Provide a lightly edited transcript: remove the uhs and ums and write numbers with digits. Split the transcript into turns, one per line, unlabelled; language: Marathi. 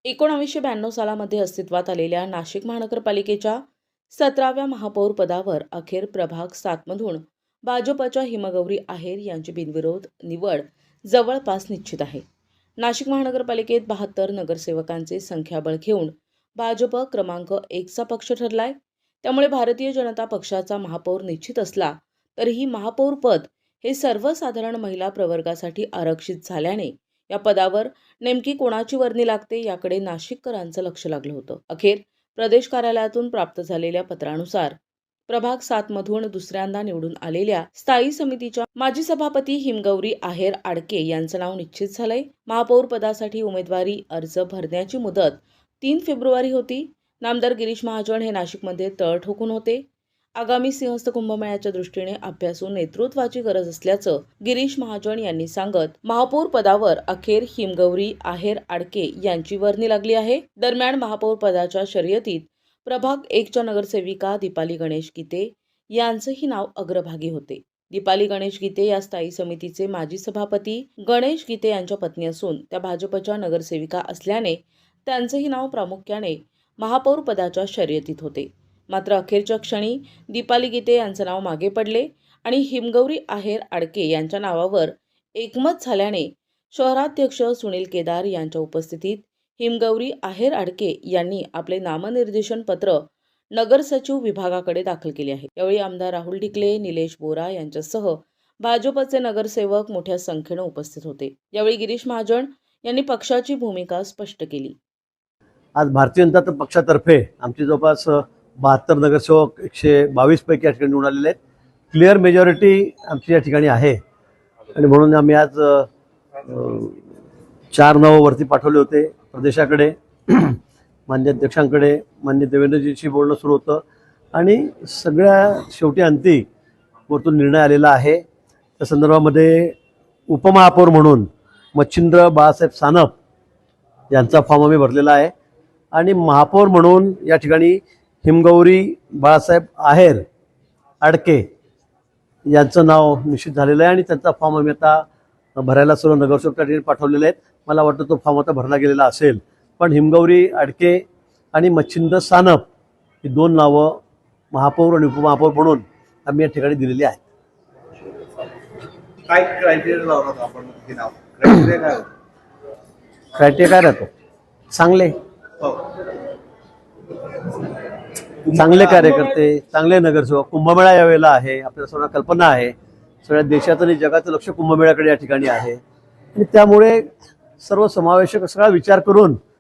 1992 सालामध्ये अस्तित्वात आलेल्या नाशिक महानगरपालिकेच्या 17व्या महापौर पदावर अखेर प्रभाग 7 मधून भाजपच्या हिमगौरी आहेर यांची बिनविरोध निवड जवळपास निश्चित आहे। नाशिक महानगरपालिकेत 72 नगरसेवकांचे संख्याबळ घेऊन भाजप क्रमांक 1 चा पक्ष ठरलाय। त्यामुळे भारतीय जनता पक्षाचा महापौर निश्चित असला तरीही महापौर पद हे सर्वसाधारण महिला प्रवर्गासाठी आरक्षित झाल्याने या पदावर नेमकी कोणाची वर्णी लागते याकडे नाशिककरांचं लक्ष लागलं होतं। अखेर प्रदेश कार्यालयातून प्राप्त झालेल्या पत्रानुसार प्रभाग 7 मधून दुसऱ्यांदा निवडून आलेल्या स्थायी समितीच्या माजी सभापती हिमगौरी आहेर आडके यांचं नाव निश्चित झालंय। महापौर पदासाठी उमेदवारी अर्ज भरण्याची मुदत 3 फेब्रुवारी होती। नामदार गिरीश महाजन हे नाशिकमध्ये तळ ठोकून होते। आगामी सिंहस्थ कुंभमेळ्याच्या दृष्टीने अभ्यासू नेतृत्वाची गरज असल्याचं गिरीश महाजन यांनी सांगत महापौर पदावर अखेर हिमगौरी आहेर आडके यांची वर्णी लागली आहे। दरम्यान महापौर पदाच्या शर्यतीत प्रभाग 1च्या नगरसेविका दीपाली गणेश गीते यांचंही नाव अग्रभागी होते। दीपाली गणेश गीते या स्थायी समितीचे माजी सभापती गणेश गीते यांच्या पत्नी असून त्या भाजपच्या नगरसेविका असल्याने त्यांचंही नाव प्रामुख्याने महापौर पदाच्या शर्यतीत होते। मात्र अखेरच्या क्षणी दीपाली गीते यांचं नाव मागे पडले आणि हिमगौरी आहेर आडके यांच्या नावावर एकमत झाल्याने शहराध्यक्ष सुनील केदार यांच्या उपस्थितीत हिमगौरी आहेर आडके यांनी आपले नामनिर्देशन पत्र नगर सचिव विभागाकडे दाखल केले आहे। यावेळी आमदार राहुल ढिकले, निलेश बोरा यांच्यासह भाजपचे नगरसेवक मोठ्या संख्येने उपस्थित होते। यावेळी गिरीश महाजन यांनी पक्षाची भूमिका स्पष्ट केली।
आज भारतीय जनता पक्षातर्फे आमची जवळपास 72 नगरसेवक 122 पैकी या ठिकाणी निवडून आलेले आहेत। क्लिअर मेजॉरिटी आमची या ठिकाणी आहे आणि म्हणून आम्ही आज 4 नावं वरती पाठवले होते प्रदेशाकडे, मान्य अध्यक्षांकडे, मान्य देवेंद्रजींशी बोलणं सुरू होतं आणि सगळ्या शेवटी अंती वरतून निर्णय आलेला आहे। त्या संदर्भामध्ये उपमहापौर म्हणून मच्छिंद्र बाळासाहेब सानप यांचा फॉर्म आम्ही भरलेला आहे आणि महापौर म्हणून या ठिकाणी हिमगौरी बाळासाहेब आहेर आडके यांचं नाव निश्चित झालेलं आहे आणि त्यांचा फॉर्म आम्ही आता भरायला सर्व नगरसेवकांनी पाठवलेले आहेत। मला वाटतं तो फॉर्म आता भरला गेलेला असेल, पण हिमगौरी आडके आणि मच्छिंद्र सानप ही 2 नावं महापौर आणि उपमहापौर म्हणून आम्ही या ठिकाणी दिलेली आहेत।
काय क्रायटेरिया लावणार आपण हे नाव?
क्रायटेरिया काय राहतो? चांगले कार्यकर्ते, चांगले नगरसेवक। कुंभमेळा यावेळेला आहे, आपल्याला सर्वांना कल्पना आहे, सगळ्या देशाचं आणि जगाचं लक्ष कुंभमेळ्याकडे या ठिकाणी आहे आणि त्यामुळे सर्व समावेशक सगळा विचार करून